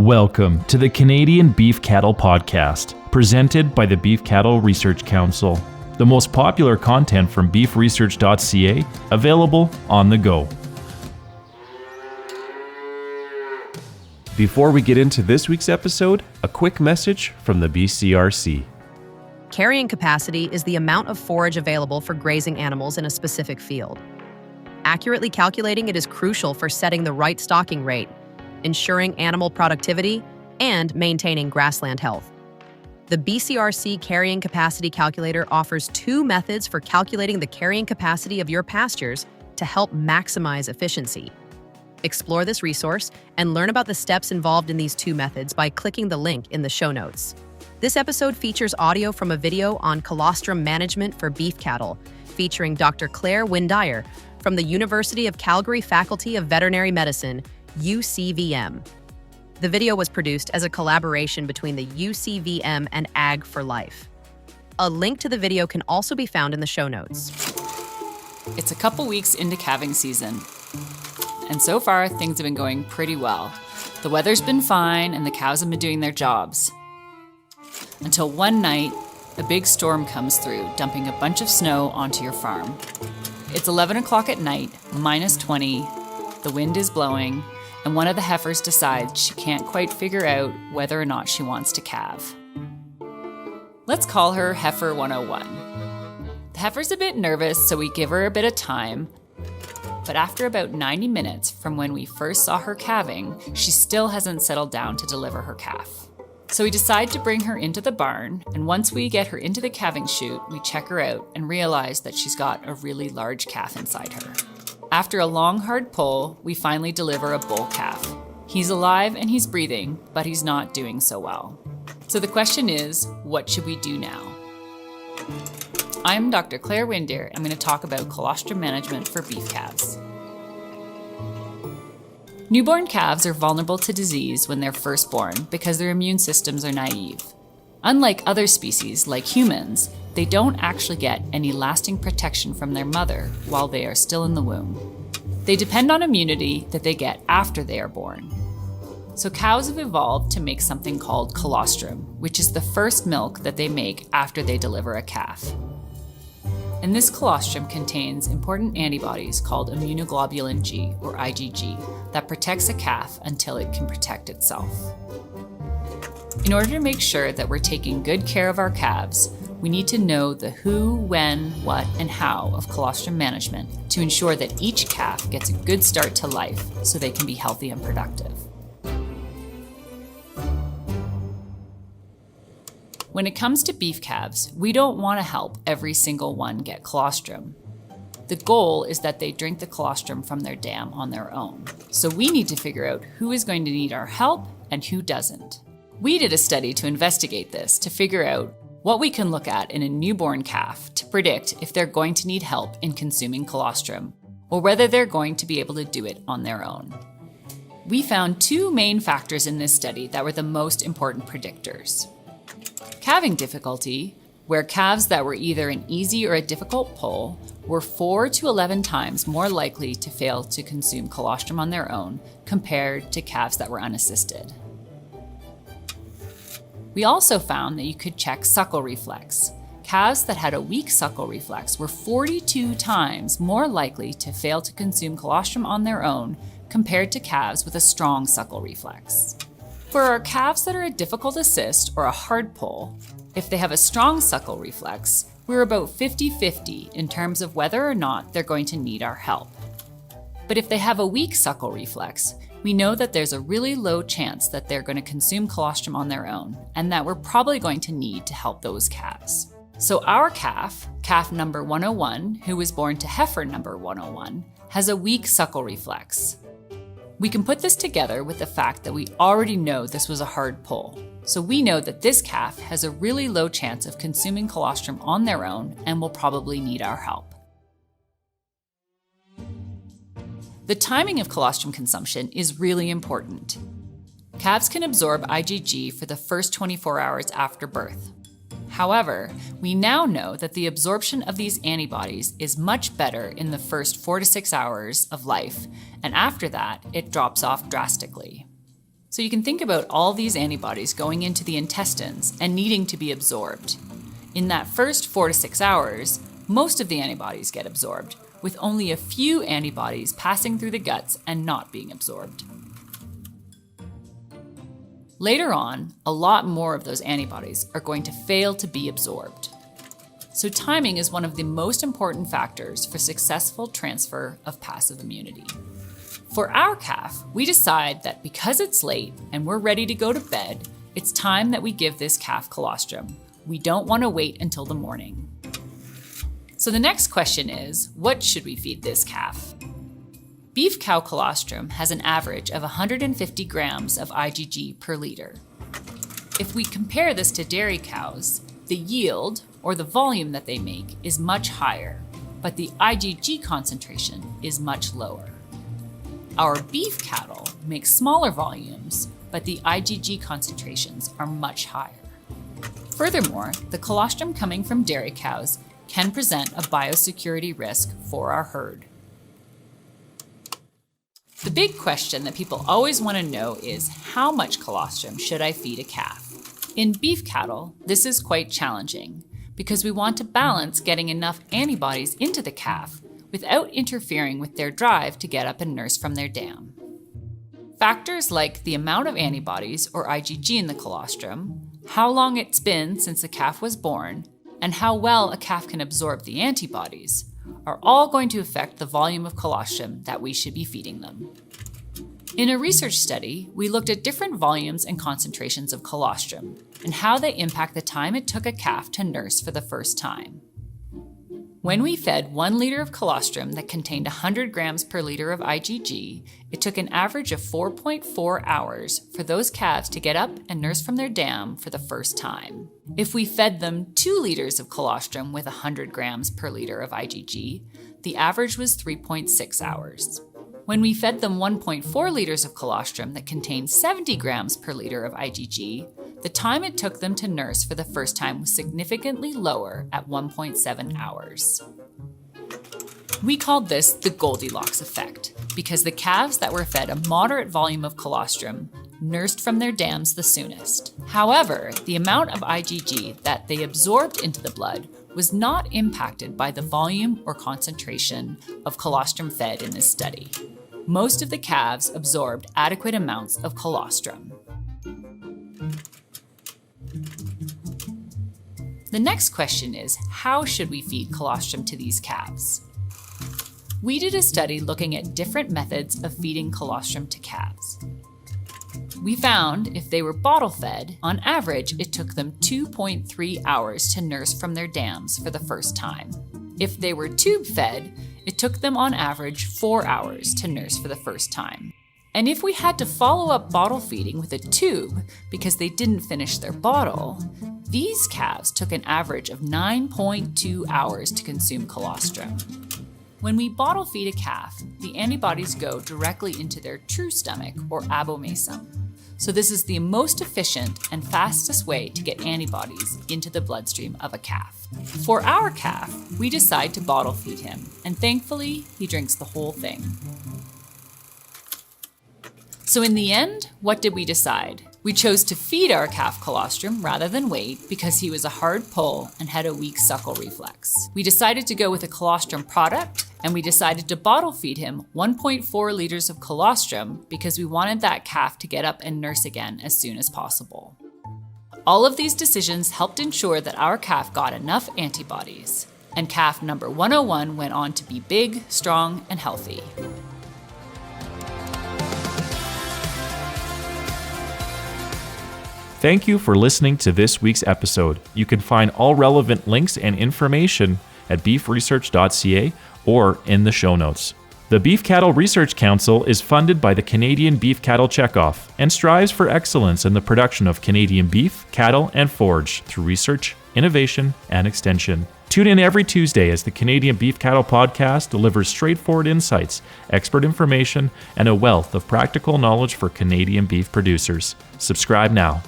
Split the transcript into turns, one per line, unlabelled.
Welcome to the Canadian Beef Cattle Podcast, presented by the Beef Cattle Research Council, the most popular content from beefresearch.ca, available on the go. Before we get into this week's episode, a quick message from the BCRC.
Carrying capacity is the amount of forage available for grazing animals in a specific field. Accurately calculating it is crucial for setting the right stocking rate, ensuring animal productivity, and maintaining grassland health. The BCRC Carrying Capacity Calculator offers two methods for calculating the carrying capacity of your pastures to help maximize efficiency. Explore this resource and learn about the steps involved in these two methods by clicking the link in the show notes. This episode features audio from a video on colostrum management for beef cattle, featuring Dr. Claire Windeyer from the University of Calgary Faculty of Veterinary Medicine, UCVM. The video was produced as a collaboration between the UCVM and Ag for Life. A link to the video can also be found in the show notes.
It's a couple weeks into calving season, and so far things have been going pretty well. The weather's been fine and the cows have been doing their jobs. Until one night, a big storm comes through, dumping a bunch of snow onto your farm. It's 11 o'clock at night, minus 20, the wind is blowing, and one of the heifers decides she can't quite figure out whether or not she wants to calve. Let's call her Heifer 101. The heifer's a bit nervous, so we give her a bit of time, but after about 90 minutes from when we first saw her calving, she still hasn't settled down to deliver her calf. So we decide to bring her into the barn, and once we get her into the calving chute, we check her out and realize that she's got a really large calf inside her. After a long, hard pull, we finally deliver a bull calf. He's alive and he's breathing, but he's not doing so well. So the question is, what should we do now? I'm Dr. Claire Windeyer. I'm going to talk about colostrum management for beef calves. Newborn calves are vulnerable to disease when they're first born because their immune systems are naive. Unlike other species, like humans, they don't actually get any lasting protection from their mother while they are still in the womb. They depend on immunity that they get after they are born. So cows have evolved to make something called colostrum, which is the first milk that they make after they deliver a calf. And this colostrum contains important antibodies called immunoglobulin G, or IgG, that protects a calf until it can protect itself. In order to make sure that we're taking good care of our calves, we need to know the who, when, what, and how of colostrum management to ensure that each calf gets a good start to life so they can be healthy and productive. When it comes to beef calves, we don't want to help every single one get colostrum. The goal is that they drink the colostrum from their dam on their own. So we need to figure out who is going to need our help and who doesn't. We did a study to investigate this, to figure out what we can look at in a newborn calf to predict if they're going to need help in consuming colostrum, or whether they're going to be able to do it on their own. We found two main factors in this study that were the most important predictors. Calving difficulty, where calves that were either an easy or a difficult pull were 4 to 11 times more likely to fail to consume colostrum on their own compared to calves that were unassisted. We also found that you could check suckle reflex. Calves that had a weak suckle reflex were 42 times more likely to fail to consume colostrum on their own compared to calves with a strong suckle reflex. For our calves that are a difficult assist or a hard pull, if they have a strong suckle reflex, we're about 50-50 in terms of whether or not they're going to need our help. But if they have a weak suckle reflex, we know that there's a really low chance that they're going to consume colostrum on their own, and that we're probably going to need to help those calves. So our calf number 101, who was born to heifer number 101, has a weak suckle reflex. We can put this together with the fact that we already know this was a hard pull. So we know that this calf has a really low chance of consuming colostrum on their own and will probably need our help. The timing of colostrum consumption is really important. Calves can absorb IgG for the first 24 hours after birth. However, we now know that the absorption of these antibodies is much better in the first 4 to 6 hours of life, and after that, it drops off drastically. So you can think about all these antibodies going into the intestines and needing to be absorbed. In that first 4 to 6 hours, most of the antibodies get absorbed, with only a few antibodies passing through the guts and not being absorbed. Later on, a lot more of those antibodies are going to fail to be absorbed. So timing is one of the most important factors for successful transfer of passive immunity. For our calf, we decide that because it's late and we're ready to go to bed, it's time that we give this calf colostrum. We don't want to wait until the morning. So the next question is, what should we feed this calf? Beef cow colostrum has an average of 150 grams of IgG per liter. If we compare this to dairy cows, the yield, or the volume that they make, is much higher, but the IgG concentration is much lower. Our beef cattle make smaller volumes, but the IgG concentrations are much higher. Furthermore, the colostrum coming from dairy cows can present a biosecurity risk for our herd. The big question that people always want to know is, how much colostrum should I feed a calf? In beef cattle, this is quite challenging because we want to balance getting enough antibodies into the calf without interfering with their drive to get up and nurse from their dam. Factors like the amount of antibodies or IgG in the colostrum, how long it's been since the calf was born, and how well a calf can absorb the antibodies are all going to affect the volume of colostrum that we should be feeding them. In a research study, we looked at different volumes and concentrations of colostrum and how they impact the time it took a calf to nurse for the first time. When we fed 1 liter of colostrum that contained 100 grams per liter of IgG, it took an average of 4.4 hours for those calves to get up and nurse from their dam for the first time. If we fed them 2 liters of colostrum with 100 grams per liter of IgG, the average was 3.6 hours. When we fed them 1.4 liters of colostrum that contained 70 grams per liter of IgG, the time it took them to nurse for the first time was significantly lower at 1.7 hours. We called this the Goldilocks effect because the calves that were fed a moderate volume of colostrum nursed from their dams the soonest. However, the amount of IgG that they absorbed into the blood was not impacted by the volume or concentration of colostrum fed in this study. Most of the calves absorbed adequate amounts of colostrum. The next question is, how should we feed colostrum to these calves? We did a study looking at different methods of feeding colostrum to calves. We found if they were bottle fed, on average, it took them 2.3 hours to nurse from their dams for the first time. If they were tube fed, it took them on average 4 hours to nurse for the first time. And if we had to follow up bottle feeding with a tube because they didn't finish their bottle, these calves took an average of 9.2 hours to consume colostrum. When we bottle feed a calf, the antibodies go directly into their true stomach, or abomasum. So this is the most efficient and fastest way to get antibodies into the bloodstream of a calf. For our calf, we decide to bottle feed him, and thankfully, he drinks the whole thing. So in the end, what did we decide? We chose to feed our calf colostrum rather than wait because he was a hard pull and had a weak suckle reflex. We decided to go with a colostrum product, and we decided to bottle feed him 1.4 liters of colostrum because we wanted that calf to get up and nurse again as soon as possible. All of these decisions helped ensure that our calf got enough antibodies, and calf number 101 went on to be big, strong, and healthy.
Thank you for listening to this week's episode. You can find all relevant links and information at beefresearch.ca or in the show notes. The Beef Cattle Research Council is funded by the Canadian Beef Cattle Checkoff and strives for excellence in the production of Canadian beef, cattle, and forage through research, innovation, and extension. Tune in every Tuesday as the Canadian Beef Cattle Podcast delivers straightforward insights, expert information, and a wealth of practical knowledge for Canadian beef producers. Subscribe now.